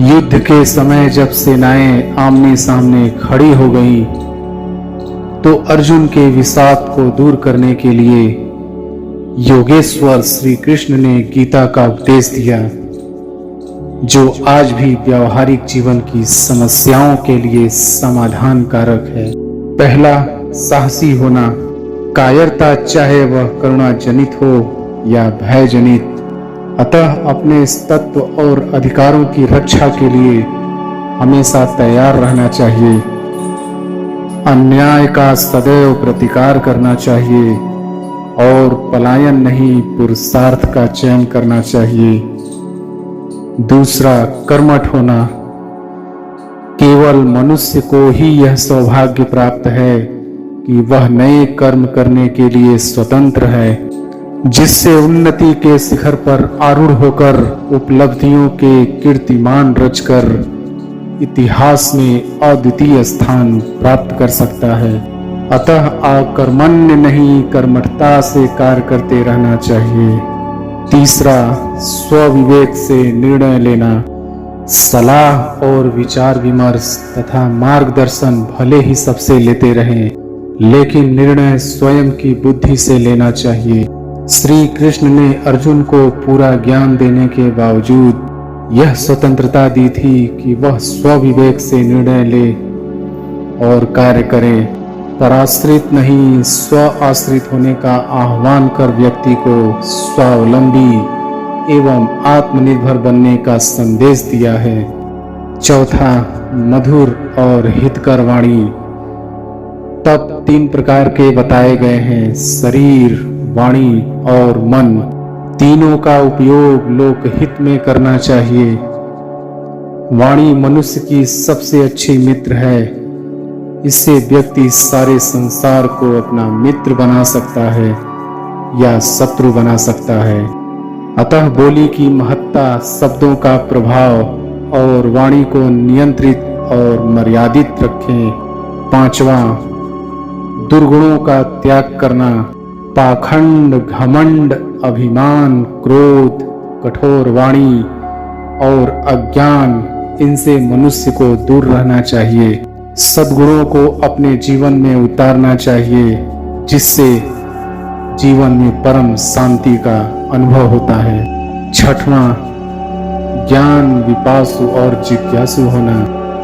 युद्ध के समय जब सेनाएं आमने सामने खड़ी हो गईं, तो अर्जुन के विषाद को दूर करने के लिए योगेश्वर श्री कृष्ण ने गीता का उपदेश दिया, जो आज भी व्यावहारिक जीवन की समस्याओं के लिए समाधान कारक है। पहला, साहसी होना। कायरता चाहे वह करुणा जनित हो या भय जनित, अतः अपने तत्व और अधिकारों की रक्षा के लिए हमेशा तैयार रहना चाहिए। अन्याय का सदैव प्रतिकार करना चाहिए और पलायन नहीं पुरुषार्थ का चयन करना चाहिए। दूसरा, कर्मठ होना। केवल मनुष्य को ही यह सौभाग्य प्राप्त है कि वह नए कर्म करने के लिए स्वतंत्र है, जिससे उन्नति के शिखर पर आरूढ़ होकर उपलब्धियों के कीर्तिमान रचकर इतिहास में अद्वितीय स्थान प्राप्त कर सकता है। अतः अकर्मण्य नहीं कर्मठता से कार्य करते रहना चाहिए। तीसरा, स्वविवेक से निर्णय लेना। सलाह और विचार विमर्श तथा मार्गदर्शन भले ही सबसे लेते रहें, लेकिन निर्णय स्वयं की बुद्धि से लेना चाहिए। श्री कृष्ण ने अर्जुन को पूरा ज्ञान देने के बावजूद यह स्वतंत्रता दी थी कि वह स्वविवेक से निर्णय ले और कार्य करे। पराश्रित नहीं स्व आश्रित होने का आह्वान कर व्यक्ति को स्वावलंबी एवं आत्मनिर्भर बनने का संदेश दिया है। चौथा, मधुर और हितकर वाणी। तप 3 प्रकार के बताए गए हैं: शरीर, वाणी और मन। तीनों का उपयोग लोकहित में करना चाहिए। वाणी मनुष्य की सबसे अच्छी मित्र है। इससे व्यक्ति सारे संसार को अपना मित्र बना सकता है या शत्रु बना सकता है। अतः बोली की महत्ता, शब्दों का प्रभाव और वाणी को नियंत्रित और मर्यादित रखें। पांचवा, दुर्गुणों का त्याग करना। पाखंड, घमंड, अभिमान, क्रोध, कठोर वाणी और अज्ञान, इनसे मनुष्य को दूर रहना चाहिए। सद्गुणों को अपने जीवन में उतारना चाहिए, जिससे जीवन में परम शांति का अनुभव होता है। छठवां, ज्ञान विपासु और जिज्ञासु होना।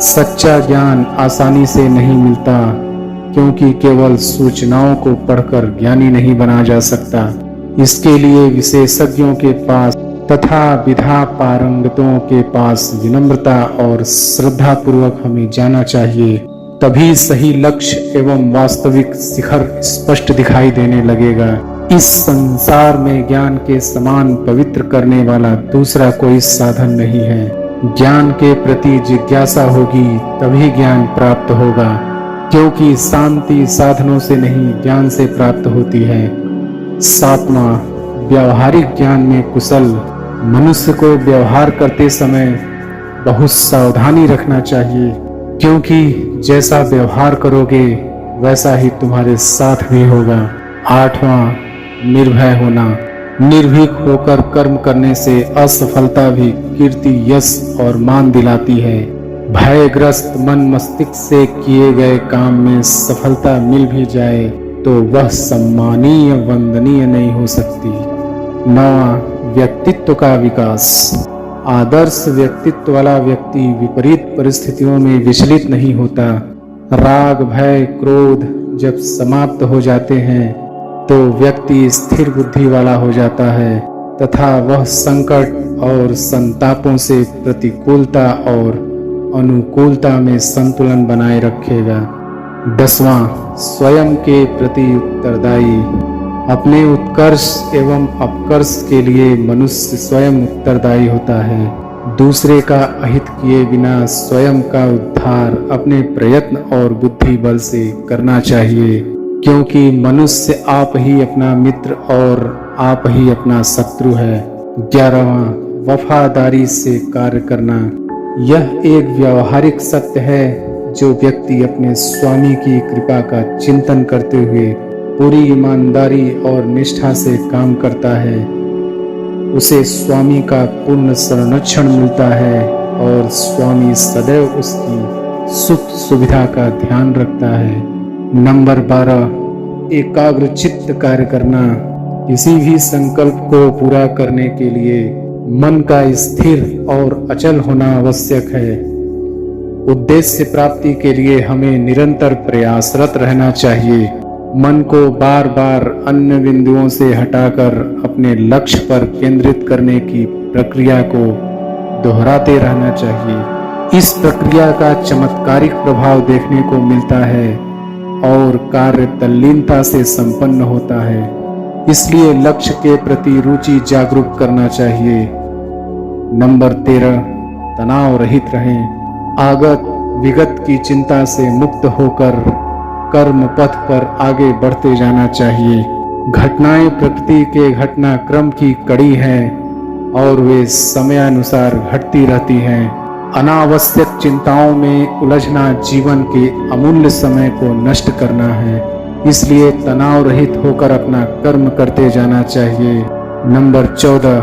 सच्चा ज्ञान आसानी से नहीं मिलता, क्योंकि केवल सूचनाओं को पढ़कर ज्ञानी नहीं बना जा सकता। इसके लिए विशेषज्ञों के पास तथा विधा पारंगतों के पास विनम्रता और श्रद्धा पूर्वक हमें जाना चाहिए। तभी सही लक्ष्य एवं वास्तविक शिखर स्पष्ट दिखाई देने लगेगा। इस संसार में ज्ञान के समान पवित्र करने वाला दूसरा कोई साधन नहीं है। ज्ञान के प्रति जिज्ञासा होगी तभी ज्ञान प्राप्त होगा, क्योंकि शांति साधनों से नहीं ज्ञान से प्राप्त होती है। सातवां, व्यावहारिक ज्ञान में कुशल। मनुष्य को व्यवहार करते समय बहुत सावधानी रखना चाहिए, क्योंकि जैसा व्यवहार करोगे वैसा ही तुम्हारे साथ भी होगा। आठवां, निर्भय होना। निर्भीक होकर कर्म करने से असफलता भी कीर्ति, यश और मान दिलाती है। भयग्रस्त मन मस्तिष्क से किए गए काम में सफलता मिल भी जाए तो वह सम्मानीय वंदनीय नहीं हो सकती। 9वां, व्यक्तित्व का विकास। आदर्श व्यक्तित्व वाला व्यक्ति विपरीत परिस्थितियों में विचलित नहीं होता। राग, भय, क्रोध जब समाप्त हो जाते हैं तो व्यक्ति स्थिर बुद्धि वाला हो जाता है तथा वह संकट और संतापों से प्रतिकूलता और अनुकूलता में संतुलन बनाए रखेगा। 10वां, स्वयं के प्रति उत्तरदायी। अपने उत्कर्ष एवं अपकर्ष के लिए मनुष्य स्वयं उत्तरदायी होता है। दूसरे का अहित किए बिना स्वयं का उद्धार अपने प्रयत्न और बुद्धि बल से करना चाहिए, क्योंकि मनुष्य आप ही अपना मित्र और आप ही अपना शत्रु है। 11वां, वफादारी से कार्य करना। यह एक व्यावहारिक सत्य है जो व्यक्ति अपने स्वामी की कृपा का चिंतन करते हुए पूरी ईमानदारी और निष्ठा से काम करता है, उसे स्वामी का पूर्ण संरक्षण मिलता है और स्वामी सदैव उसकी सुख सुविधा का ध्यान रखता है। नंबर 12, एकाग्र चित्त कार्य करना। किसी भी संकल्प को पूरा करने के लिए मन का स्थिर और अचल होना आवश्यक है। उद्देश्य प्राप्ति के लिए हमें निरंतर प्रयासरत रहना चाहिए। मन को बार बार अन्य बिंदुओं से हटाकर अपने लक्ष्य पर केंद्रित करने की प्रक्रिया को दोहराते रहना चाहिए। इस प्रक्रिया का चमत्कारिक प्रभाव देखने को मिलता है और कार्य तल्लीनता से संपन्न होता है। इसलिए लक्ष्य के प्रति रुचि जागरूक करना चाहिए। नंबर 13, तनाव रहित रहें। आगत विगत की चिंता से मुक्त होकर कर्म पथ पर आगे बढ़ते जाना चाहिए। घटनाएं प्रकृति के घटनाक्रम की कड़ी हैं और वे समयानुसार घटती रहती हैं। अनावश्यक चिंताओं में उलझना जीवन के अमूल्य समय को नष्ट करना है। इसलिए तनाव रहित होकर अपना कर्म करते जाना चाहिए। नंबर 14,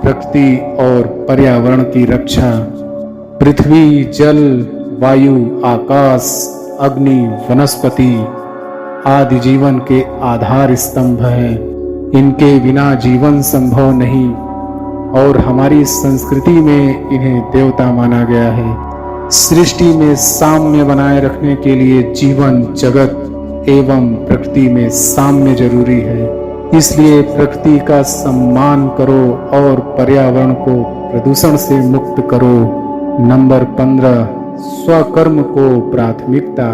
प्रकृति और पर्यावरण की रक्षा। पृथ्वी, जल, वायु, आकाश, अग्नि, वनस्पति आदि जीवन के आधार स्तंभ हैं। इनके बिना जीवन संभव नहीं और हमारी संस्कृति में इन्हें देवता माना गया है। सृष्टि में साम्य बनाए रखने के लिए जीवन, जगत एवं प्रकृति में साम्य जरूरी है। इसलिए प्रकृति का सम्मान करो और पर्यावरण को प्रदूषण से मुक्त करो। नंबर 15, स्वकर्म को प्राथमिकता।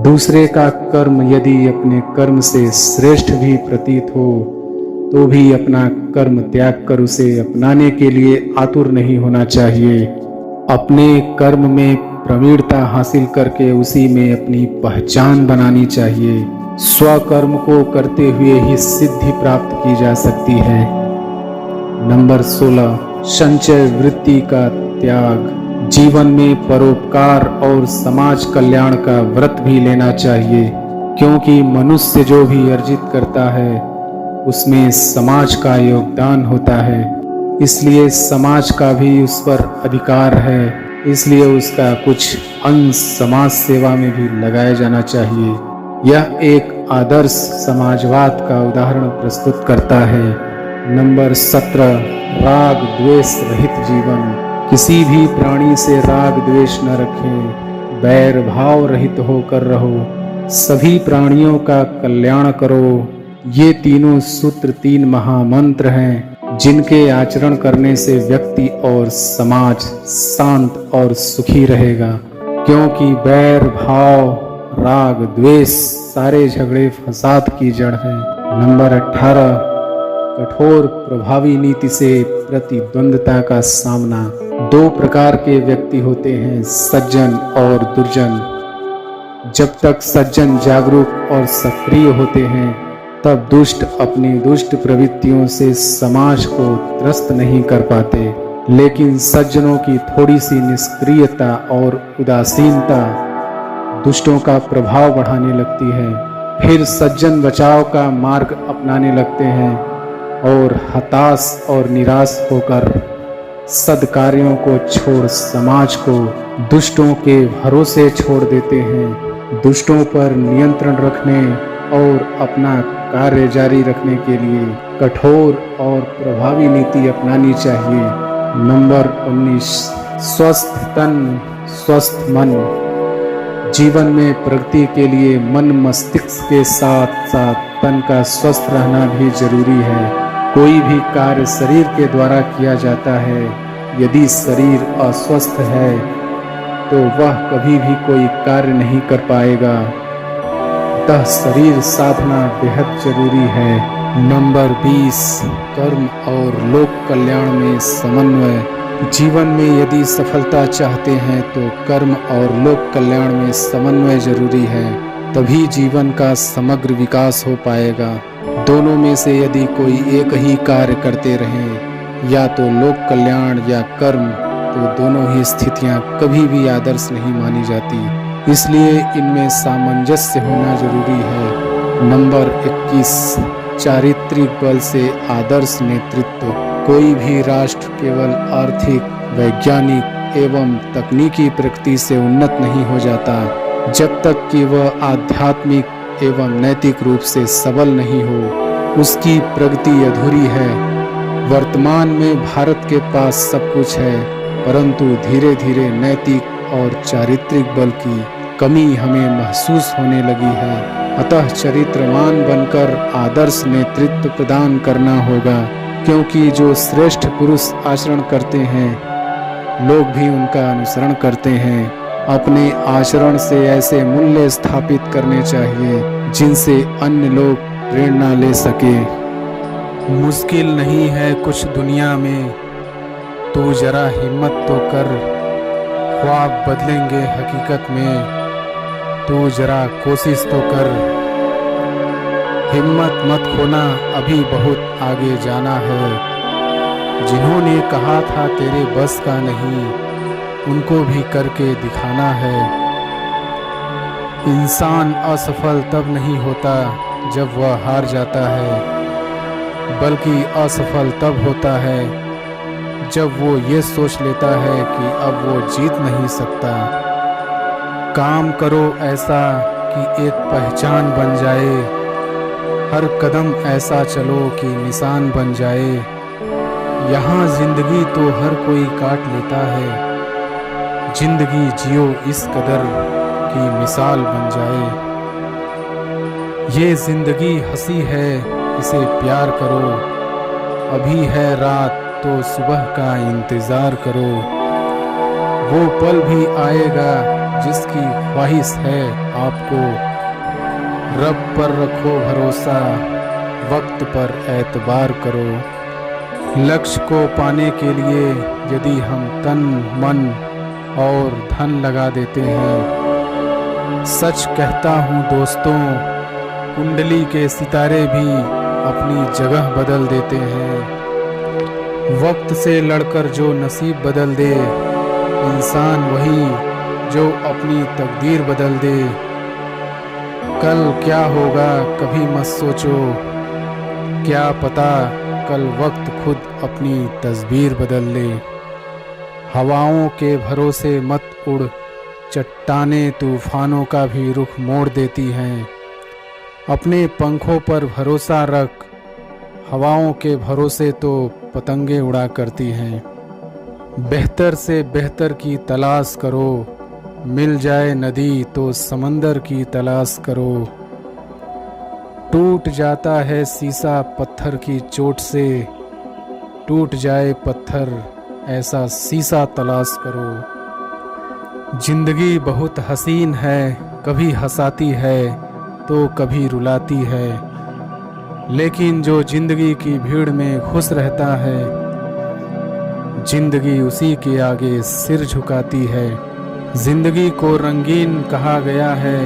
दूसरे का कर्म यदि अपने कर्म से श्रेष्ठ भी प्रतीत हो तो भी अपना कर्म त्याग कर उसे अपनाने के लिए आतुर नहीं होना चाहिए। अपने कर्म में प्रवीणता हासिल करके उसी में अपनी पहचान बनानी चाहिए। स्वकर्म को करते हुए ही सिद्धि प्राप्त की जा सकती है। नंबर 16, संचय वृत्ति का त्याग। जीवन में परोपकार और समाज कल्याण का व्रत भी लेना चाहिए, क्योंकि मनुष्य जो भी अर्जित करता है उसमें समाज का योगदान होता है। इसलिए समाज का भी उस पर अधिकार है। इसलिए उसका कुछ अंश समाज सेवा में भी लगाया जाना चाहिए। यह एक आदर्श समाजवाद का उदाहरण प्रस्तुत करता है। नंबर 17, राग द्वेष रहित जीवन। किसी भी प्राणी से राग द्वेष न रखें, बैर भाव रहित होकर रहो, सभी प्राणियों का कल्याण करो। ये तीनों सूत्र 3 महामंत्र हैं जिनके आचरण करने से व्यक्ति और समाज शांत और सुखी रहेगा। क्योंकि बैर भाव, राग द्वेष सारे झगड़े फसाद की जड़ है। नंबर 18, कठोर प्रभावी नीति से प्रतिद्वंदता का सामना। 2 प्रकार के व्यक्ति होते हैं, सज्जन और दुर्जन। जब तक सज्जन जागरूक और सक्रिय होते हैं तब दुष्ट अपनी दुष्ट प्रवृत्तियों से समाज को त्रस्त नहीं कर पाते। लेकिन सज्जनों की थोड़ी सी निष्क्रियता और उदासीनता दुष्टों का प्रभाव बढ़ाने लगती है। फिर सज्जन बचाव का मार्ग अपनाने लगते हैं और हताश और निराश होकर सद्कार्यों को छोड़ समाज को दुष्टों के भरोसे छोड़ देते हैं। दुष्टों पर नियंत्रण रखने और अपना कार्य जारी रखने के लिए कठोर और प्रभावी नीति अपनानी चाहिए। नंबर 19, स्वस्थ तन स्वस्थ मन। जीवन में प्रगति के लिए मन मस्तिष्क के साथ साथ तन का स्वस्थ रहना भी जरूरी है। कोई भी कार्य शरीर के द्वारा किया जाता है। यदि शरीर अस्वस्थ है तो वह कभी भी कोई कार्य नहीं कर पाएगा। अतः शरीर साधना बेहद जरूरी है। नंबर 20, कर्म और लोक कल्याण में समन्वय। जीवन में यदि सफलता चाहते हैं तो कर्म और लोक कल्याण में समन्वय जरूरी है, तभी जीवन का समग्र विकास हो पाएगा। दोनों में से यदि कोई एक ही कार्य करते रहें, या तो लोक कल्याण या कर्म, तो दोनों ही स्थितियां कभी भी आदर्श नहीं मानी जाती। इसलिए इनमें सामंजस्य होना जरूरी है। नंबर 21, चारित्रिक बल से आदर्श नेतृत्व। कोई भी राष्ट्र केवल आर्थिक, वैज्ञानिक एवं तकनीकी प्रगति से उन्नत नहीं हो जाता जब तक कि वह आध्यात्मिक एवं नैतिक रूप से सबल नहीं हो, उसकी प्रगति अधूरी है। वर्तमान में भारत के पास सब कुछ है, परंतु धीरे धीरे नैतिक और चारित्रिक बल की कमी हमें महसूस होने लगी है। अतः चरित्रवान बनकर आदर्श नेतृत्व प्रदान करना होगा, क्योंकि जो श्रेष्ठ पुरुष आचरण करते हैं लोग भी उनका अनुसरण करते हैं। अपने आचरण से ऐसे मूल्य स्थापित करने चाहिए जिनसे अन्य लोग प्रेरणा ले सके। मुश्किल नहीं है कुछ दुनिया में, तू जरा हिम्मत तो कर, ख्वाब बदलेंगे हकीकत में, तू जरा कोशिश तो कर। हिम्मत मत खोना, अभी बहुत आगे जाना है। जिन्होंने कहा था तेरे बस का नहीं, उनको भी करके दिखाना है। इंसान असफल तब नहीं होता जब वह हार जाता है, बल्कि असफल तब होता है जब वो ये सोच लेता है कि अब वो जीत नहीं सकता। काम करो ऐसा कि एक पहचान बन जाए, हर कदम ऐसा चलो कि निशान बन जाए। यहाँ जिंदगी तो हर कोई काट लेता है, जिंदगी जियो इस कदर की मिसाल बन जाए। ये जिंदगी हंसी है, इसे प्यार करो, अभी है रात तो सुबह का इंतज़ार करो। वो पल भी आएगा जिसकी ख्वाहिश है आपको, रब पर रखो भरोसा, वक्त पर एतबार करो। लक्ष्य को पाने के लिए यदि हम तन मन और धन लगा देते हैं, सच कहता हूँ दोस्तों, कुंडली के सितारे भी अपनी जगह बदल देते हैं। वक्त से लड़कर जो नसीब बदल दे, इंसान वही जो अपनी तकदीर बदल दे। कल क्या होगा कभी मत सोचो, क्या पता कल वक्त खुद अपनी तस्वीर बदल ले। हवाओं के भरोसे मत उड़, चट्टानें तूफानों का भी रुख मोड़ देती हैं। अपने पंखों पर भरोसा रख, हवाओं के भरोसे तो पतंगे उड़ा करती हैं। बेहतर से बेहतर की तलाश करो, मिल जाए नदी तो समंदर की तलाश करो। टूट जाता है शीशा पत्थर की चोट से, टूट जाए पत्थर ऐसा शीशा तलाश करो। जिंदगी बहुत हसीन है, कभी हंसाती है तो कभी रुलाती है, लेकिन जो जिंदगी की भीड़ में खुश रहता है, जिंदगी उसी के आगे सिर झुकाती है। जिंदगी को रंगीन कहा गया है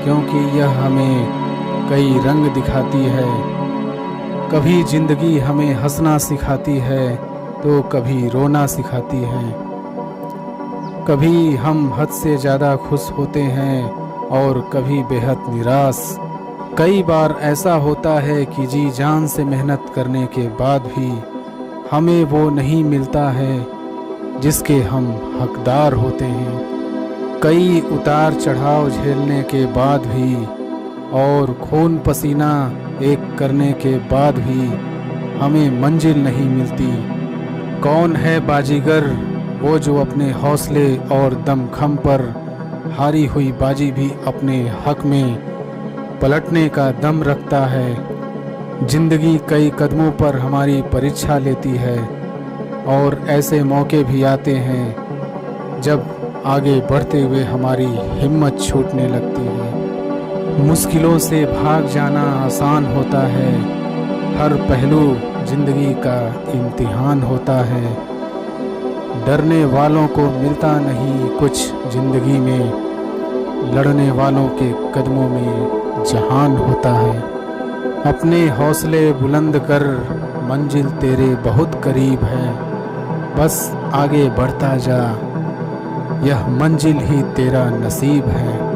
क्योंकि यह हमें कई रंग दिखाती है। कभी जिंदगी हमें हंसना सिखाती है तो कभी रोना सिखाती है। कभी हम हद से ज़्यादा खुश होते हैं और कभी बेहद निराश। कई बार ऐसा होता है कि जी जान से मेहनत करने के बाद भी हमें वो नहीं मिलता है जिसके हम हकदार होते हैं। कई उतार चढ़ाव झेलने के बाद भी और खून पसीना एक करने के बाद भी हमें मंजिल नहीं मिलती। कौन है बाजीगर? वो जो अपने हौसले और दमखम पर हारी हुई बाजी भी अपने हक में पलटने का दम रखता है। जिंदगी कई कदमों पर हमारी परीक्षा लेती है और ऐसे मौके भी आते हैं जब आगे बढ़ते हुए हमारी हिम्मत छूटने लगती है। मुश्किलों से भाग जाना आसान होता है, हर पहलू जिंदगी का इम्तिहान होता है। डरने वालों को मिलता नहीं कुछ जिंदगी में, लड़ने वालों के कदमों में जहान होता है। अपने हौसले बुलंद कर, मंजिल तेरे बहुत करीब है, बस आगे बढ़ता जा, यह मंजिल ही तेरा नसीब है।